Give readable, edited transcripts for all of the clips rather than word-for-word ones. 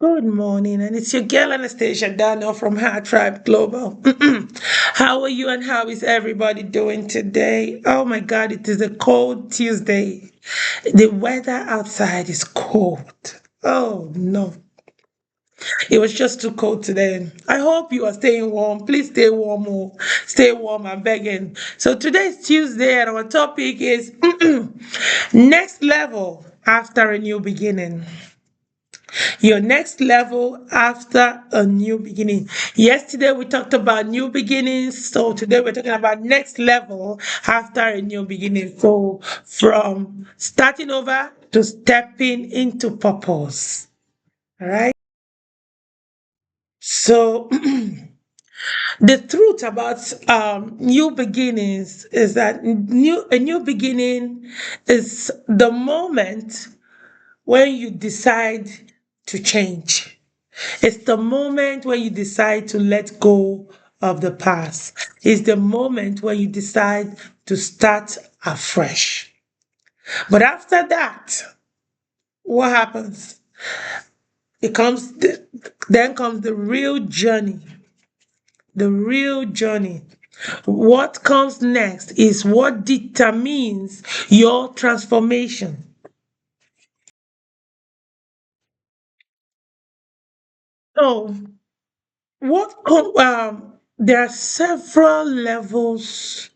Good morning, and it's your girl Anastasia Daniel from Heart Tribe Global. How are you and how is everybody doing today? Oh my God, it is a cold Tuesday. The weather outside is cold. Oh no, it was just too cold today. I hope you are staying warm. Please stay warm. Oh. Stay warm, I'm begging. So today is Tuesday, and our topic is next level after a new beginning. Your next level after a new beginning. Yesterday we talked about new beginnings, so today we're talking about next level after a new beginning. So from starting over to stepping into purpose. All right. So the truth about new beginnings is that a new beginning is the moment when you decide to change. It's the moment when you decide to let go of the past. It's the moment when you decide to start afresh. But after that, what happens? Then comes the real journey. The real journey. What comes next is what determines your transformation. So, there are several levels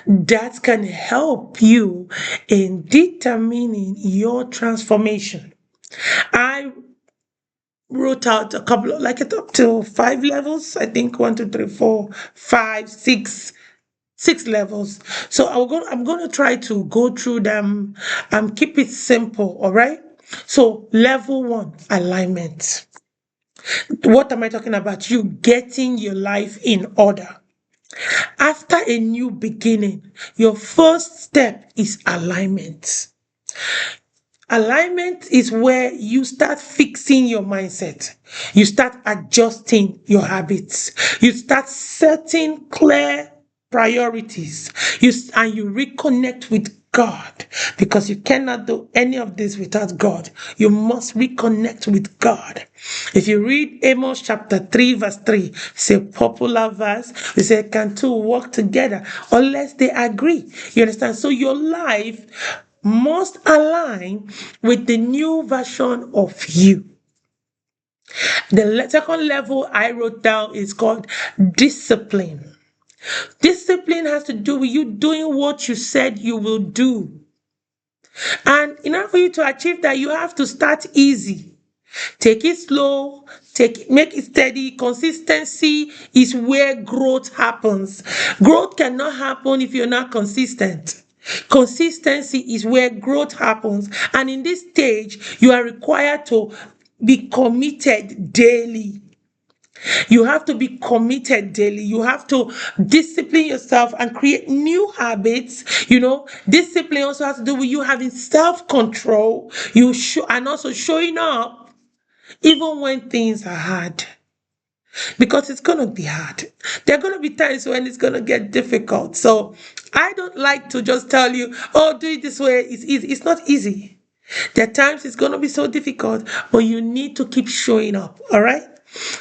that can help you in determining your transformation. I wrote out a couple of like it up to 5 levels. I think one, two, three, four, five, six levels. So I'm gonna try to go through them and keep it simple. All right. So level one, alignment. What am I talking about? You getting your life in order. After a new beginning, your first step is alignment. Alignment is where you start fixing your mindset. You start adjusting your habits. You start setting clear priorities. And you reconnect with God because you cannot do any of this without God. You must reconnect with God. If you read Amos chapter 3, verse 3, it's a popular verse. It says, can two walk together unless they agree? You understand? So your life must align with the new version of you. The second level I wrote down is called discipline. Discipline has to do with you doing what you said you will do. And in order for you to achieve that, you have to start easy. Take it slow, make it steady. Consistency is where growth happens. Growth cannot happen if you're not consistent. Consistency is where growth happens. And in this stage, you are required to be committed daily. You have to be committed daily. You have to discipline yourself and create new habits. Discipline also has to do with you having self-control. And also showing up even when things are hard. Because it's going to be hard. There are going to be times when it's going to get difficult. So I don't like to just tell you, oh, do it this way. It's easy. It's not easy. There are times it's going to be so difficult, but you need to keep showing up. All right.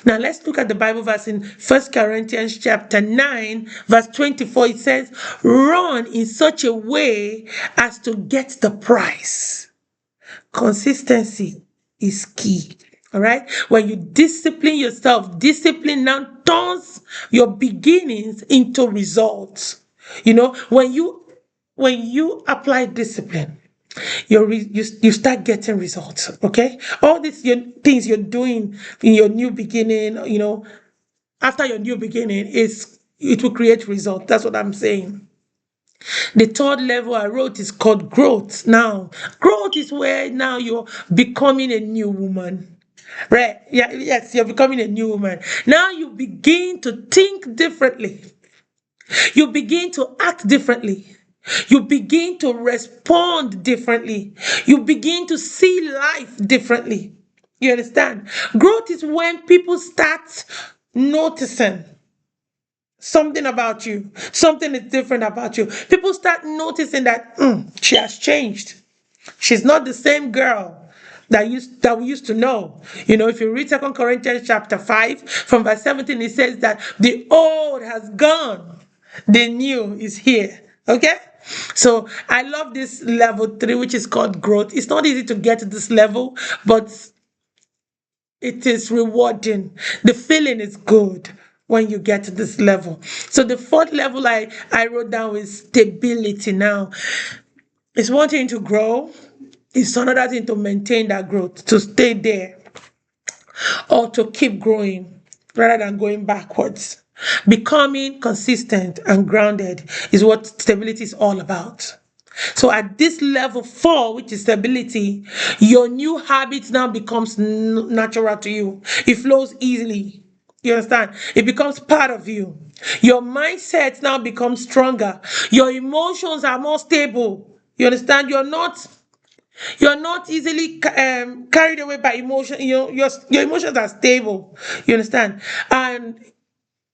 Now let's look at the Bible verse in 1 Corinthians chapter 9, verse 24. It says, run in such a way as to get the prize. Consistency is key. All right. When you discipline yourself, discipline now turns your beginnings into results. When you apply discipline, you start getting results. Okay. All these things you're doing in your new beginning, after your new beginning, it will create results. That's what I'm saying. The third level I wrote is called growth. Now, growth is where now you're becoming a new woman. Right? Yeah, yes, you're becoming a new woman. Now you begin to think differently. You begin to act differently. You begin to respond differently. You begin to see life differently. You understand? Growth is when people start noticing something about you. Something is different about you. People start noticing that she has changed. She's not the same girl that we used to know. If you read 2 Corinthians chapter 5 from verse 17, it says that the old has gone, the new is here. Okay? So I love this level 3, which is called growth. It's not easy to get to this level, but it is rewarding. The feeling is good when you get to this level. So the fourth level I wrote down is stability. Now, it's one thing to grow, it's another thing to maintain that growth, to stay there, or to keep growing rather than going backwards. Becoming consistent and grounded is what stability is all about. So at this level 4, which is stability, your new habit now becomes natural to you. It flows easily. You understand? It becomes part of you. Your mindset now becomes stronger. Your emotions are more stable. You understand? You're not easily carried away by emotion. Your emotions are stable. You understand? And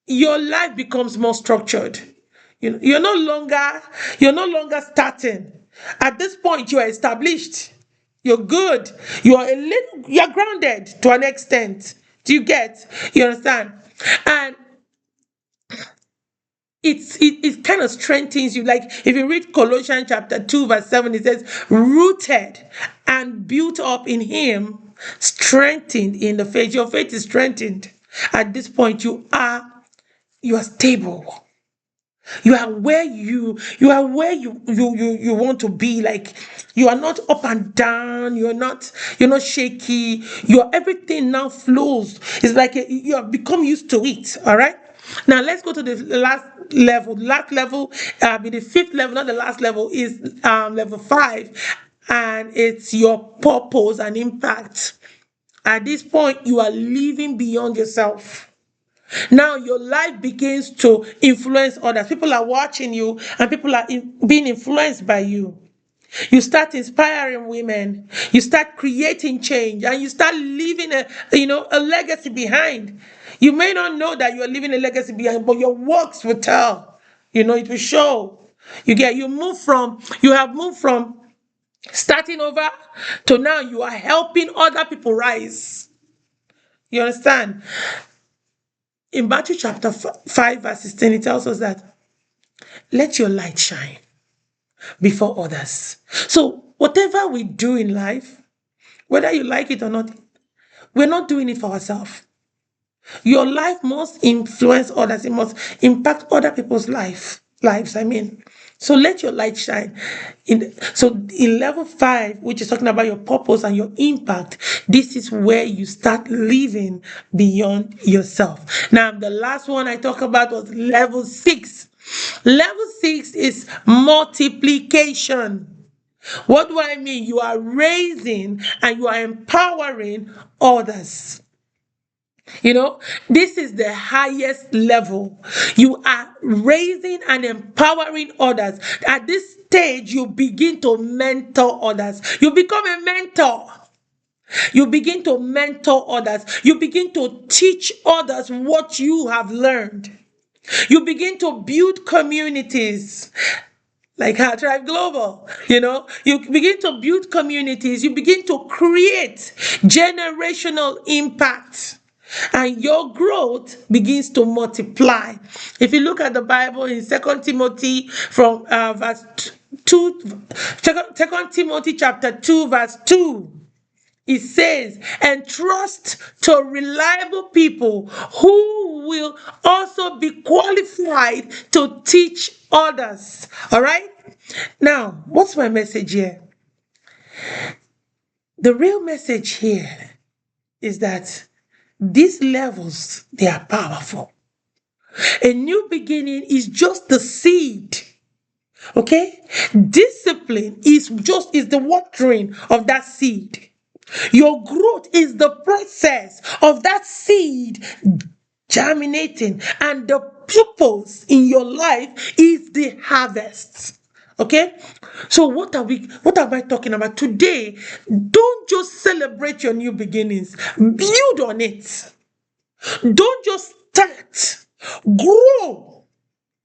your life becomes more structured. You're no longer starting. At this point, you are established. You're good. You're grounded to an extent. Do you get? You understand? And it kind of strengthens you. Like if you read Colossians chapter 2, verse 7, it says, rooted and built up in him, strengthened in the faith. Your faith is strengthened. At this point, you are stable. You are where you want to be. Like you are not up and down, you're not shaky. Your everything now flows. It's like you have become used to it. All right. Now let's go to the last level. Last level, be the fifth level, not the last level, is level 5, and it's your purpose and impact. At this point, you are living beyond yourself. Now your life begins to influence others. People are watching you, and people are being influenced by you. You start inspiring women. You start creating change, and you start leaving a legacy behind. You may not know that you are leaving a legacy behind, but your works will tell. It will show. You have moved from starting over to now you are helping other people rise. You understand? In Matthew chapter 5, verse 16, it tells us that let your light shine before others. So, whatever we do in life, whether you like it or not, we're not doing it for ourselves. Your life must influence others, it must impact other people's lives. So let your light shine. In level 5, which is talking about your purpose and your impact, this is where you start living beyond yourself. Now, the last one I talked about was level 6. Level 6 is multiplication. What do I mean? You are raising and you are empowering others. This is the highest level. You are raising and empowering others. At this stage, you begin to mentor others. You become a mentor. You begin to mentor others. You begin to teach others what you have learned. You begin to build communities like our Tribe Global. You begin to build communities. You begin to create generational impact. And your growth begins to multiply. If you look at the Bible in 2 Timothy from verse 2, 2 Timothy chapter 2, verse 2, it says, entrust to reliable people who will also be qualified to teach others. All right? Now, what's my message here? The real message here is that these levels, they are powerful. A new beginning is just the seed. Okay? Discipline is the watering of that seed. Your growth is the process of that seed germinating, and the purpose in your life is the harvest. Okay? So what am I talking about today? Don't just celebrate your new beginnings. Build on it. Don't just start. Grow.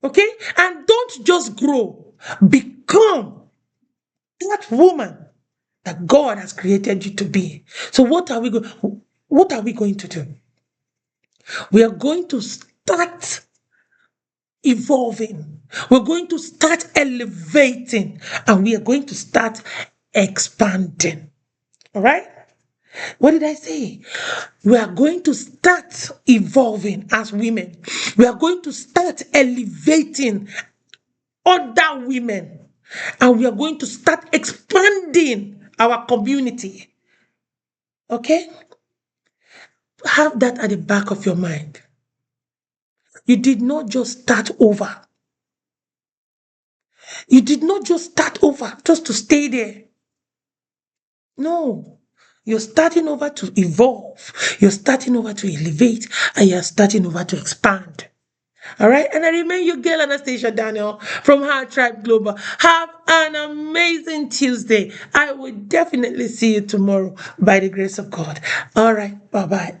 Okay? And don't just grow. Become that woman, that God has created you to be. So what are we going to do? We are going to start evolving. We're going to start elevating, and we are going to start expanding. All right? What did I say? We are going to start evolving as women. We are going to start elevating other women. And we are going to start expanding our community. Okay? Have that at the back of your mind. You did not just start over. You did not just start over just to stay there. No. You're starting over to evolve. You're starting over to elevate. And you're starting over to expand. All right. And I remain your girl, Anastasia Daniel from Heart Tribe Global. Have an amazing Tuesday. I will definitely see you tomorrow by the grace of God. All right. Bye bye.